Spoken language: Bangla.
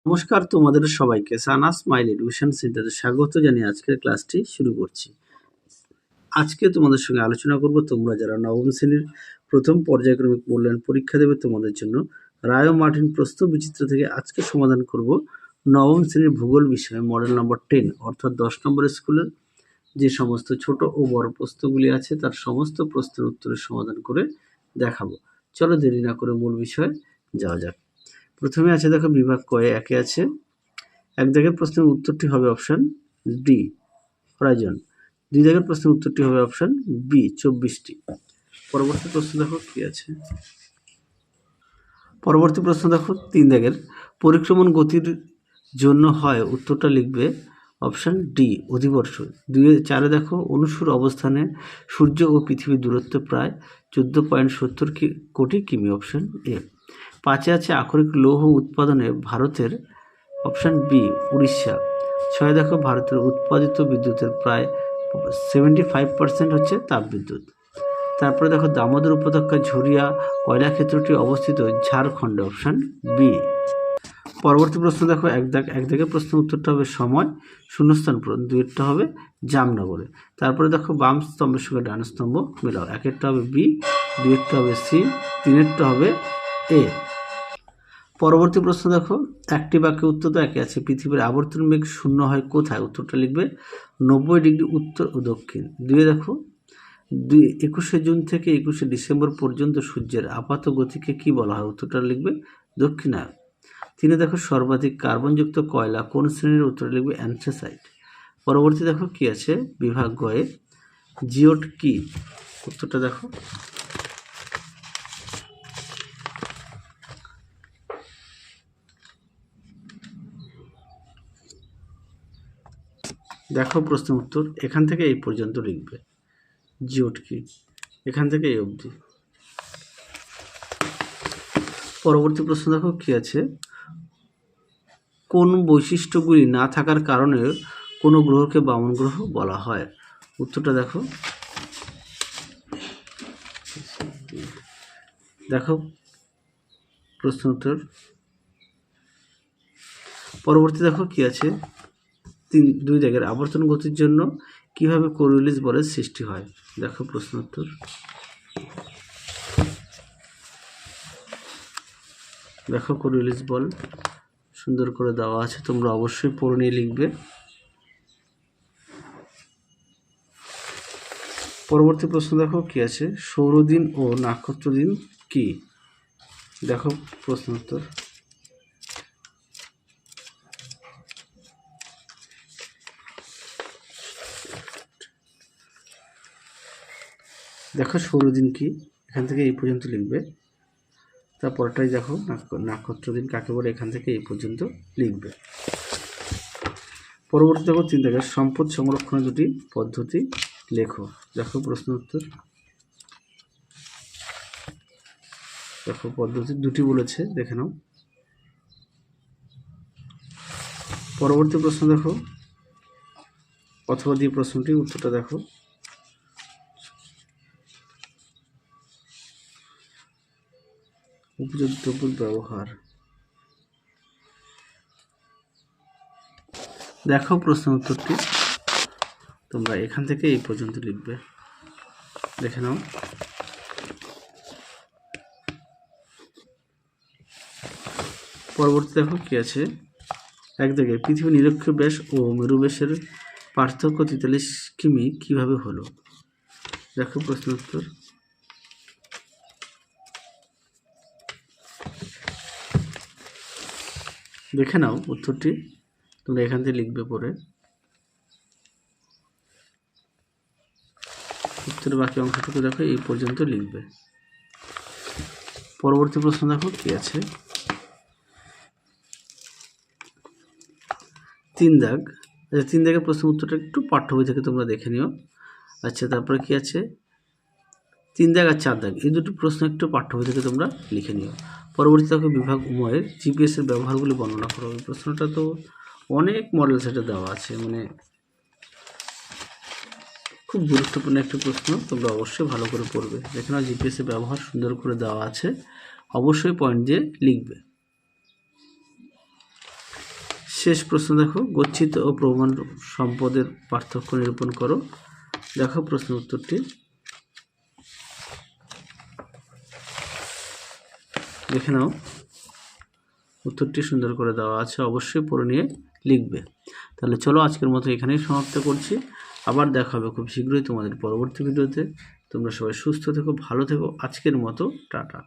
নমস্কার তোমাদের সবাইকে সানা স্মাইল এডুকেশন সেন্টারে স্বাগত জানিয়ে আজকের ক্লাসটি শুরু করছি। আজকে তোমাদের সঙ্গে আলোচনা করব তোমরা যারা নবম শ্রেণীর প্রথম পর্যায়ক্রমিক মূল্যায়ন পরীক্ষা দেবে তোমাদের জন্য রায় ও মার্টিন প্রশ্ন বিচিত্র থেকে আজকে সমাধান করব নবম শ্রেণীর ভূগোল বিষয়ে মডেল নম্বর 10 অর্থাৎ 10 নম্বরের স্কুলের যে সমস্ত ছোট ও বড় প্রশ্নগুলি আছে তার সমস্ত প্রশ্নের উত্তরের সমাধান করে দেখাবো। চলো দেরি না করে মূল বিষয়ে যাওয়া যাক। প্রথমে আছে দেখো বিভাগ কয়ে একে আছে এক দাগের প্রশ্নের উত্তরটি হবে অপশন ডি হরাইজন। দুই দাগের প্রশ্নের উত্তরটি হবে অপশন বি 24টি। পরবর্তী প্রশ্ন দেখো কি আছে। পরবর্তী প্রশ্ন দেখো 3 দাগের পরিক্রমণ গতির জন্য হয় উত্তরটা লিখবে অপশন ডি অধিবর্ষ। 4 দেখো অনুসুর অবস্থানে সূর্য ও পৃথিবীর দূরত্ব প্রায় 14.70 কোটি কিমি অপশন এ। 5 আছে আকরিক লৌহ উৎপাদনে ভারতের অপশন বি উড়িষ্যা। 6 দেখো ভারতের উৎপাদিত বিদ্যুতের প্রায় 75% হচ্ছে তাপবিদ্যুৎ। তারপরে দেখো দামোদর উপত্যকায় ঝরিয়া কয়লা ক্ষেত্রটি অবস্থিত ঝাড়খণ্ডে অপশন বি। পরবর্তী প্রশ্ন দেখো এক দাগের প্রশ্নের উত্তরটা হবে সময় শূন্যস্থান পূরণ, দুইটা হবে জামনগরে। তারপরে দেখো বাম স্তম্ভের সঙ্গে ডান স্তম্ভ মেলাও, একেরটা হবে বি, দুইটা হবে সি, তিনেরটা হবে এ। পরবর্তী প্রশ্ন দেখো একটি বাক্যে উত্তর তো একে আছে পৃথিবীর আবর্তন বেগ শূন্য হয় কোথায়, উত্তরটা লিখবে 90 ডিগ্রি উত্তর ও দক্ষিণ। 2 দেখো 21শে জুন থেকে 21শে ডিসেম্বর পর্যন্ত সূর্যের আপাত গতিকে কি বলা হয়, উত্তরটা লিখবে দক্ষিণায়ন। 3 দেখো সর্বাধিক কার্বনযুক্ত কয়লা কোন শ্রেণীর, উত্তরটা লিখবে অ্যান্থ্রাসাইট। পরবর্তী দেখো কি আছে বিভাগ গয়ে জিওট কি, উত্তরটা দেখো দেখো প্রশ্ন উত্তর এখান থেকে এই পর্যন্ত লিখবে জিওট কি, এখান থেকে এই অবধি। পরবর্তী প্রশ্ন দেখো কি আছে কোন বৈশিষ্ট্যগুলি না থাকার কারণে কোনো গ্রহকে বামন গ্রহ বলা হয়, উত্তরটা দেখো দেখো প্রশ্ন উত্তর। পরবর্তী দেখো কি আছে 2 দাগের আবর্তন গতির জন্য কিভাবে কোরিওলিস বলের সৃষ্টি হয়, দেখো প্রশ্ন উত্তর। দেখো কোরিওলিস বল সুন্দর করে দেওয়া আছে, তোমরা অবশ্যই পড়ে নিয়ে লিখবে। পরবর্তী প্রশ্ন দেখো কি আছে সৌরদিন ও নক্ষত্র দিন কি, দেখো প্রশ্ন উত্তর। দেখো সৌরদিন কি, এখান থেকে এই পর্যন্ত লিখবে। তারপরটাই দেখো নক্ষত্র দিন কাকে বলে, এখান থেকে এই পর্যন্ত লিখবে। পরবর্তী দেখো 3 দাগের সম্পদ সংরক্ষণের দুটি পদ্ধতি লেখো, দেখো প্রশ্ন উত্তর। দেখো পদ্ধতি দুটি বলেছে, দেখে নাও। পরবর্তী প্রশ্ন দেখো অথবা দিয়ে প্রশ্নটি উত্তরটা দেখো। উপযোগী দ্রব্যের ব্যবহার, দেখো প্রশ্ন উত্তরটি তোমরা এখান থেকে এই পর্যন্ত লিখবে, দেখে নাও। পরবর্তী দেখো কি আছে এক দাগে পৃথিবীর নিরক্ষীয় ব্যাস ও মেরু ব্যাসের পার্থক্য 43 কিমি কিভাবে হলো, দেখো প্রশ্ন উত্তর। দেখে নাও উত্তরটি, তোমরা এখান থেকে লিখবে পরে। উত্তরের বাকি অংশটুকু দেখো এই পর্যন্ত লিখবে। পরবর্তী প্রশ্ন দেখো কি আছে 3 দাগ। আচ্ছা 3 দাগের প্রশ্ন উত্তরটা একটু পাঠ্য বই থেকে তোমরা দেখে নিও। আচ্ছা তারপরে কি আছে 3 দাগ আর 4 দাগ, এই দুটো প্রশ্ন একটু পাঠ্য বই থেকে তোমরা লিখে নিও। পরবর্তী দেখো বিভাগ উময়ের জিপিএসের ব্যবহারগুলি বর্ণনা করো, এই প্রশ্নটা তো অনেক মডেল সেটে দেওয়া আছে, মানে খুব গুরুত্বপূর্ণ একটা প্রশ্ন, তোমরা অবশ্যই ভালো করে পড়বে। যেখানে জিপিএসের ব্যবহার সুন্দর করে দেওয়া আছে, অবশ্যই পয়েন্ট দিয়ে লিখবে। শেষ প্রশ্ন দেখো, গচ্ছিত ও প্রমাণ সম্পদের পার্থক্য নিরূপণ করো। দেখো প্রশ্ন উত্তরটি, দেখে নাও, উত্তরটি সুন্দর করে দেওয়া আছে, অবশ্যই পড়ে নিয়ে লিখবে। তাহলে চলো আজকের মতো এখানেই সমাপ্ত করছি। আবার দেখা হবে খুব শীঘ্রই তোমাদের পরবর্তী ভিডিওতে। তোমরা সবাই সুস্থ থেকো, ভালো থেকো। আজকের মতো টাটা।